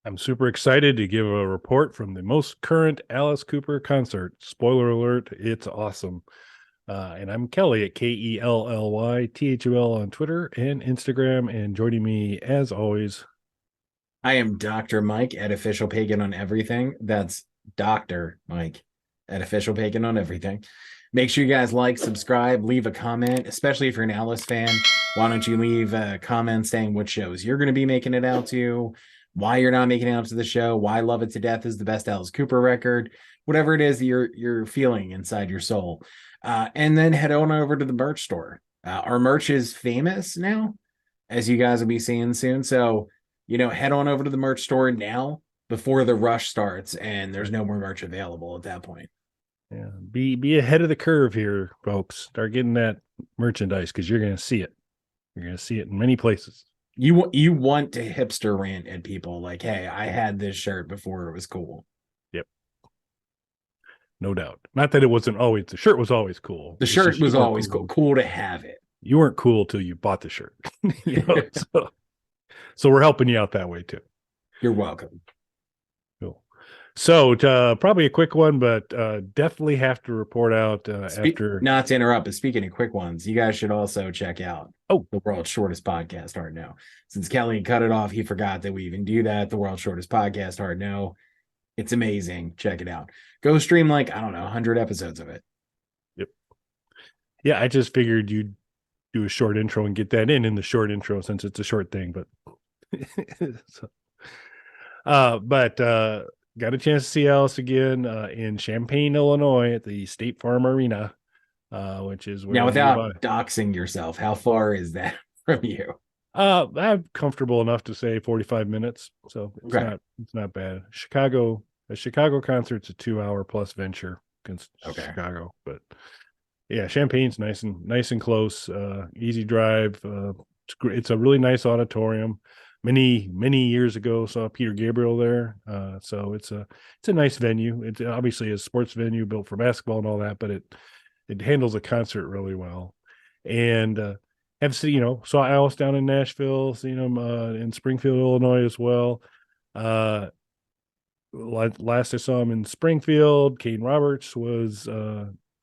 I'm super excited to give a report from the most current Alice Cooper concert. Spoiler alert, it's awesome. And I'm Kelly at KELLYTHUL on Twitter and Instagram. And joining me, as always, I am Dr. Mike at Official Pagan on everything. That's Dr. Mike at Official Pagan on everything. Make sure you guys like, subscribe, leave a comment, especially if you're an Alice fan. Why don't you leave a comment saying what shows you're going to be making it out to, why you're not making it out to the show, why Love It to Death is the best Alice Cooper record, whatever it is that you're feeling inside your soul. And then head on over to the merch store. Our merch is famous now, as you guys will be seeing soon. So head on over to the merch store now before the rush starts and there's no more merch available at that point. yeah, be ahead of the curve here, folks. Start getting that merchandise because you're going to see it. You're going to see it in many places. You want to hipster rant at people like, hey, I had this shirt before it was cool. Yep, no doubt. Not that it wasn't always, the shirt was always cool. The It's shirt just you was weren't always cool. cool to have it. You weren't cool till you bought the shirt. So we're helping you out that way too. You're welcome. Cool. So probably a quick one, but definitely have to report out after. Not to interrupt, but speaking of quick ones, you guys should also check out Oh, the world's shortest podcast, Hard No. Since Kelly cut it off, he forgot that we even do that. The world's shortest podcast, Hard No. It's amazing. Check it out. Go stream like, I don't know, 100 episodes of it. yep. Yeah, I just figured you'd do a short intro and get that in the short intro since it's a short thing. But so, but got a chance to see Alice again in Champaign, Illinois, at the State Farm Arena, which is where Now, they without doxing yourself, how far is that from you? I'm comfortable enough to say 45 minutes, so Okay. it's not bad. A Chicago concert's a 2 hour plus venture against Okay. Chicago, but yeah, Champagne's nice and close, easy drive. It's a really nice auditorium. Many years ago, saw Peter Gabriel there, so it's a nice venue. It's obviously a sports venue built for basketball and all that, but it handles a concert really well. And have seen, saw Alice down in Nashville, seen him in Springfield, Illinois as well. Uh, Last I saw him in Springfield, Kane Roberts was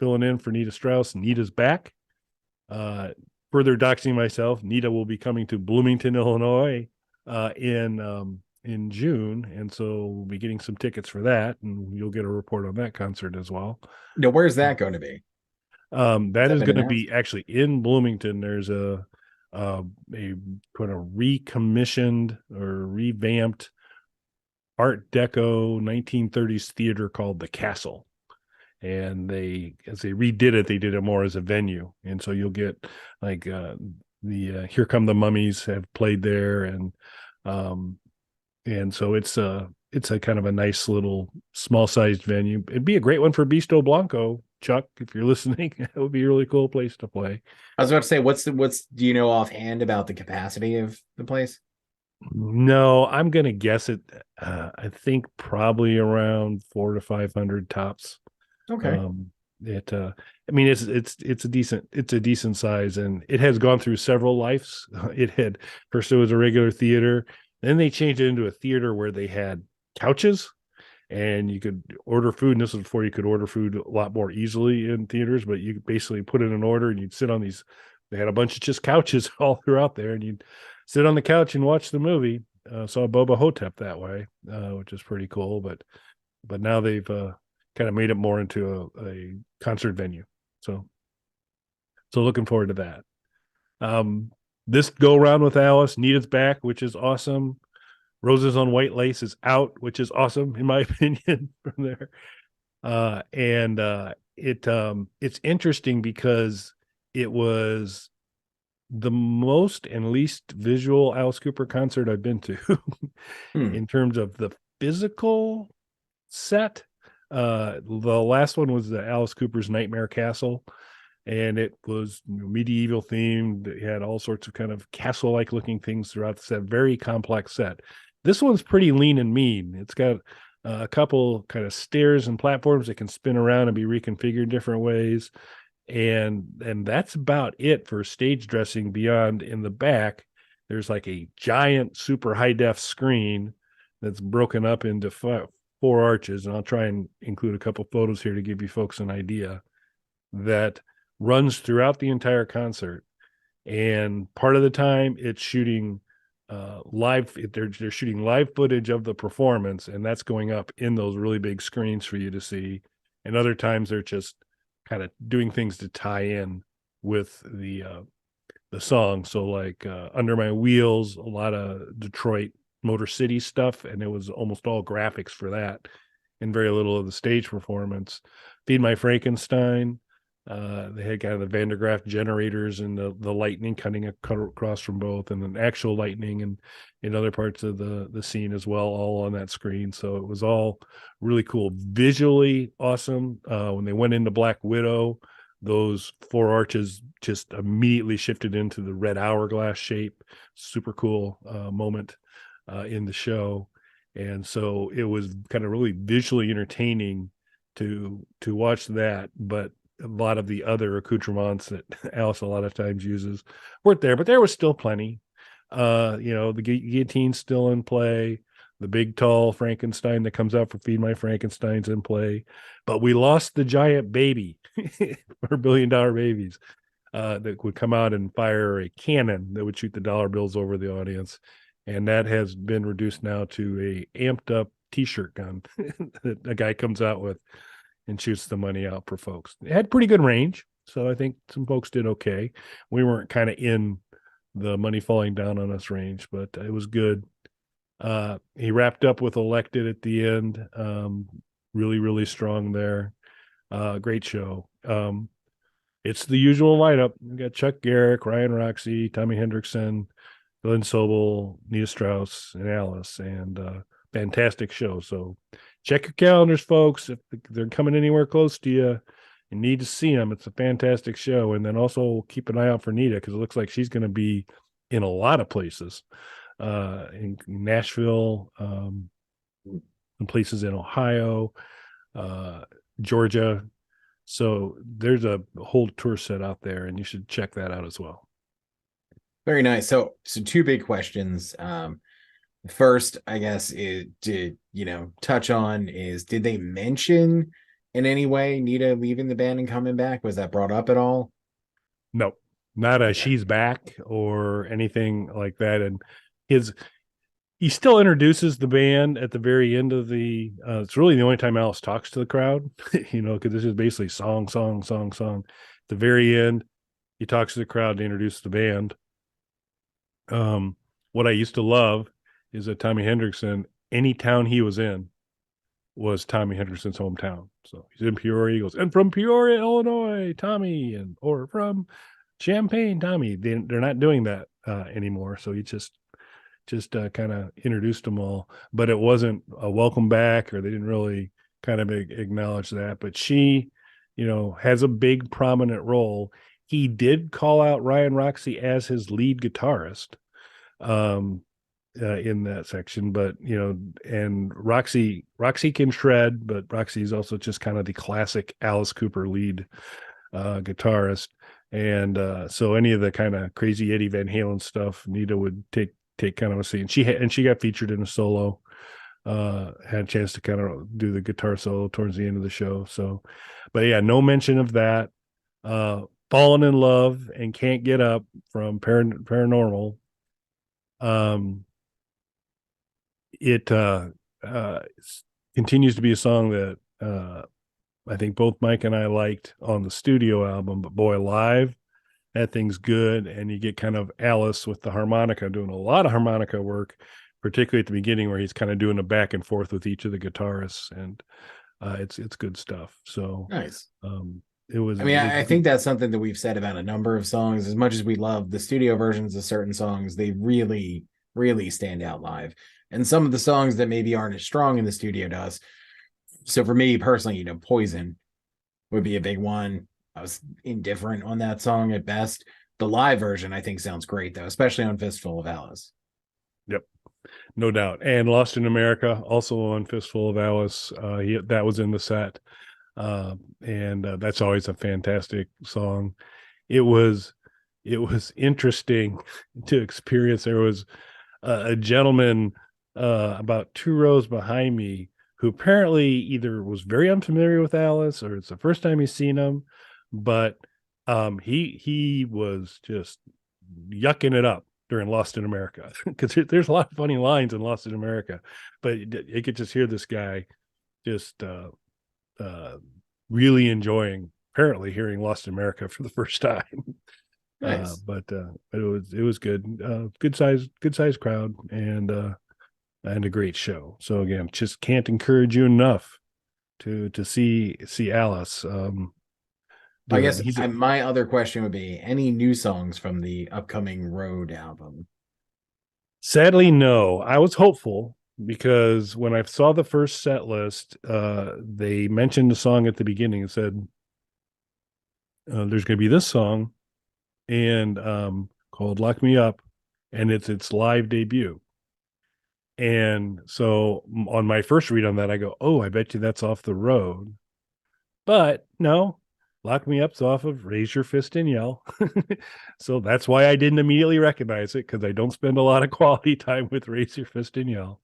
filling in for Nita Strauss. Nita's back. Uh, Further doxing myself, Nita will be coming to Bloomington, Illinois, in June, and so we'll be getting some tickets for that, and you'll get a report on that concert as well. No, where's that going to be? Has That that is been going to announced? be actually in Bloomington. There's a kind of recommissioned or revamped Art Deco 1930s theater called the Castle. And as they redid it, they did it more as a venue. And so you'll get like the Here Come the Mummies have played there, um, and so it's a kind of a nice little small sized venue. It'd be a great one for Bisto Blanco, Chuck, if you're listening. It would be a really cool place to play. I was about to say, what's do you know offhand about the capacity of the place? No, I'm gonna guess it. I think probably around 400 to 500 tops. Okay. Um, it, I mean, it's a decent size, and it has gone through several lives. It had first it was a regular theater, then they changed it into a theater where they had couches, and you could order food. And this was before you could order food a lot more easily in theaters, but you basically put in an order and you'd sit on these. They had a bunch of just couches all throughout there, and you'd sit on the couch and watch the movie. Saw Boba Hotep that way, which is pretty cool. But now they've kind of made it more into a concert venue. So looking forward to that. This go around with Alice, Nita's back, which is awesome. Roses on White Lace is out, which is awesome in my opinion. From there, and it's interesting because it was the most and least visual Alice Cooper concert I've been to Hmm. in terms of the physical set. The last one was the Alice Cooper's Nightmare Castle, and it was medieval themed. It had all sorts of kind of castle-like looking things throughout the set. Very complex set. This one's pretty lean and mean. It's got a couple kind of stairs and platforms that can spin around and be reconfigured different ways, and that's about it for stage dressing. Beyond in the back, there's like a giant super high def screen that's broken up into four arches, and I'll try and include a couple photos here to give you folks an idea, that runs throughout the entire concert. And part of the time it's shooting live, they're shooting live footage of the performance, and that's going up in those really big screens for you to see. And other times they're just kind of doing things to tie in with the song. So like Under My Wheels, a lot of Detroit Motor City stuff, and it was almost all graphics for that and very little of the stage performance. Feed My Frankenstein, they had kind of the Van der Graaf generators and the lightning cutting across from both, and then actual lightning and in other parts of the scene as well, all on that screen. So it was all really cool, visually awesome. When they went into Black Widow, those four arches just immediately shifted into the red hourglass shape. Super cool moment in the show. And so it was kind of really visually entertaining to watch that. But a lot of the other accoutrements that Alice a lot of times uses weren't there, but there was still plenty. The guillotine's still in play. The big tall Frankenstein that comes out for Feed My Frankenstein's in play, but we lost the giant baby for $1 billion babies that would come out and fire a cannon that would shoot the dollar bills over the audience. And that has been reduced now to a amped up t-shirt gun that a guy comes out with and shoots the money out for folks. It had pretty good range, so I think some folks did okay. We weren't kind of in the money falling down on us range, but it was good. He wrapped up with Elected at the end. Really, really strong there. Great show. It's the usual lineup. We got Chuck Garrick, Ryan Roxy, Tommy Hendrickson, Glenn Sobel, Nita Strauss, and Alice, and fantastic show. So check your calendars, folks. If they're coming anywhere close to you, you need to see them. It's a fantastic show. And then also keep an eye out for Nita, because it looks like she's going to be in a lot of places, in Nashville, in places in Ohio, Georgia. So there's a whole tour set out there, and you should check that out as well. Very nice. So two big questions. First, I guess, did touch on is, did they mention in any way Nita leaving the band and coming back? Was that brought up at all? No, not a she's back or anything like that. And he still introduces the band at the very end of the it's really the only time Alice talks to the crowd, because this is basically song. At the very end, he talks to the crowd to introduce the band. What I used to love is that Tommy Hendrickson, any town he was in, was Tommy Hendrickson's hometown. So he's in Peoria, he goes, and from Peoria, Illinois, Tommy, or from Champaign, Tommy. They're not doing that anymore. So he just kind of introduced them all, but it wasn't a welcome back, or they didn't really kind of acknowledge that. But she, has a big prominent role. He did call out Ryan Roxy as his lead guitarist in that section, but and Roxy can shred, but Roxy is also just kind of the classic Alice Cooper lead guitarist. And so any of the kind of crazy Eddie Van Halen stuff, Nita would take kind of a seat. And she got featured in a solo, had a chance to kind of do the guitar solo towards the end of the show. So, but yeah, no mention of that. Fallen in Love and Can't Get Up from Paranormal. It continues to be a song that I think both Mike and I liked on the studio album, but boy, live, that thing's good. And you get kind of Alice with the harmonica, doing a lot of harmonica work, particularly at the beginning, where he's kind of doing a back and forth with each of the guitarists, and it's good stuff. So nice. I think that's something that we've said about a number of songs. As much as we love the studio versions of certain songs, they really, really stand out live. And some of the songs that maybe aren't as strong in the studio does. So for me personally, Poison would be a big one. I was indifferent on that song at best. The live version, I think, sounds great, though, especially on Fistful of Alice. Yep, no doubt. And Lost in America, also on Fistful of Alice. That was in the set. And that's always a fantastic song. It was interesting to experience. There was a gentleman about 2 rows behind me, who apparently either was very unfamiliar with Alice or it's the first time he's seen him, but he was just yucking it up during Lost in America, because there's a lot of funny lines in Lost in America, but you could just hear this guy just uh, really enjoying apparently hearing Lost in America for the first time. Nice. But it was good. Good size crowd, and a great show. So again, just can't encourage you enough to see Alice I do it. guess my other question would be any new songs from the upcoming Road album? Sadly, no. I was hopeful because when I saw the first set list, they mentioned a song at the beginning and said, "There's going to be this song and called Lock Me Up, and it's its live debut." And so on my first read on that, I go, "Oh, I bet you that's off the road." But no, Lock Me Up's off of Raise Your Fist and Yell. So that's why I didn't immediately recognize it, because I don't spend a lot of quality time with Raise Your Fist and Yell.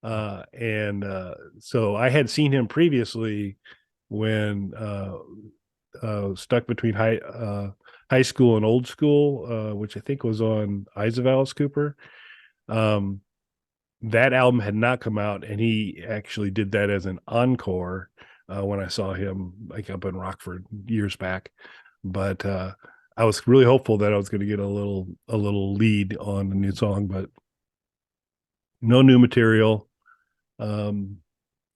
And so I had seen him previously when stuck between high school and old school, which I think was on Eyes of Alice Cooper. That album had not come out, and he actually did that as an encore when I saw him like up in Rockford years back. But I was really hopeful that I was going to get a little lead on the new song, but no new material. And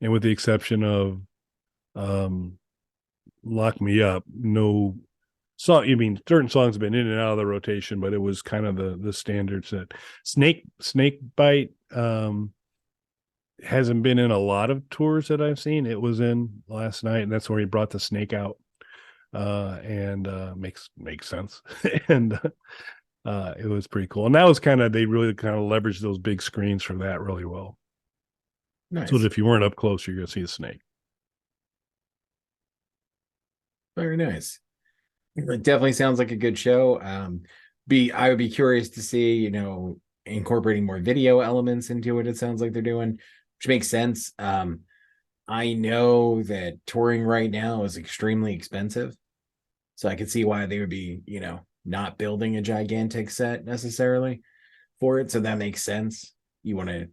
with the exception of Lock Me Up, no song. I mean, certain songs have been in and out of the rotation, but it was kind of the standard set. Snake Bite hasn't been in a lot of tours that I've seen. It was in last night, and that's where he brought the snake out, and makes sense. And it was pretty cool. And that was they really kind of leveraged those big screens for that really well. Nice. So that if you weren't up close, you're going to see a snake. Very nice. It definitely sounds like a good show. I would be curious to see, incorporating more video elements into it. It sounds like they're doing, which makes sense. I know that touring right now is extremely expensive, so I could see why they would be, not building a gigantic set necessarily for it. So that makes sense. You want to,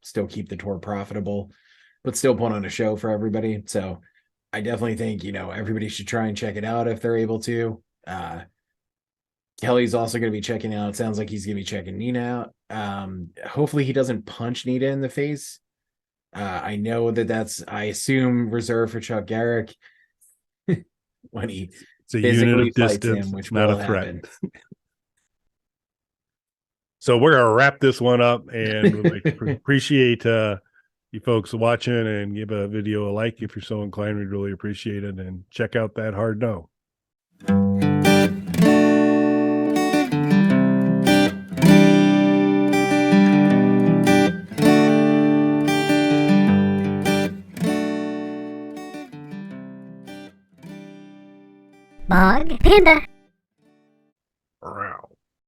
still keep the tour profitable, but still put on a show for everybody. So I definitely think, everybody should try and check it out if they're able to. Kelly's also going to be checking out. It sounds like he's going to be checking Nina out. Hopefully he doesn't punch Nita in the face. I know that's, I assume, reserved for Chuck Garrick when he It's a unit physically of fights distance, him, which it's not will a threat. happen. So we're gonna wrap this one up, and would like to appreciate you folks watching, and give a video a like if you're so inclined. We'd really appreciate it, and check out that hard no. Bog Panda.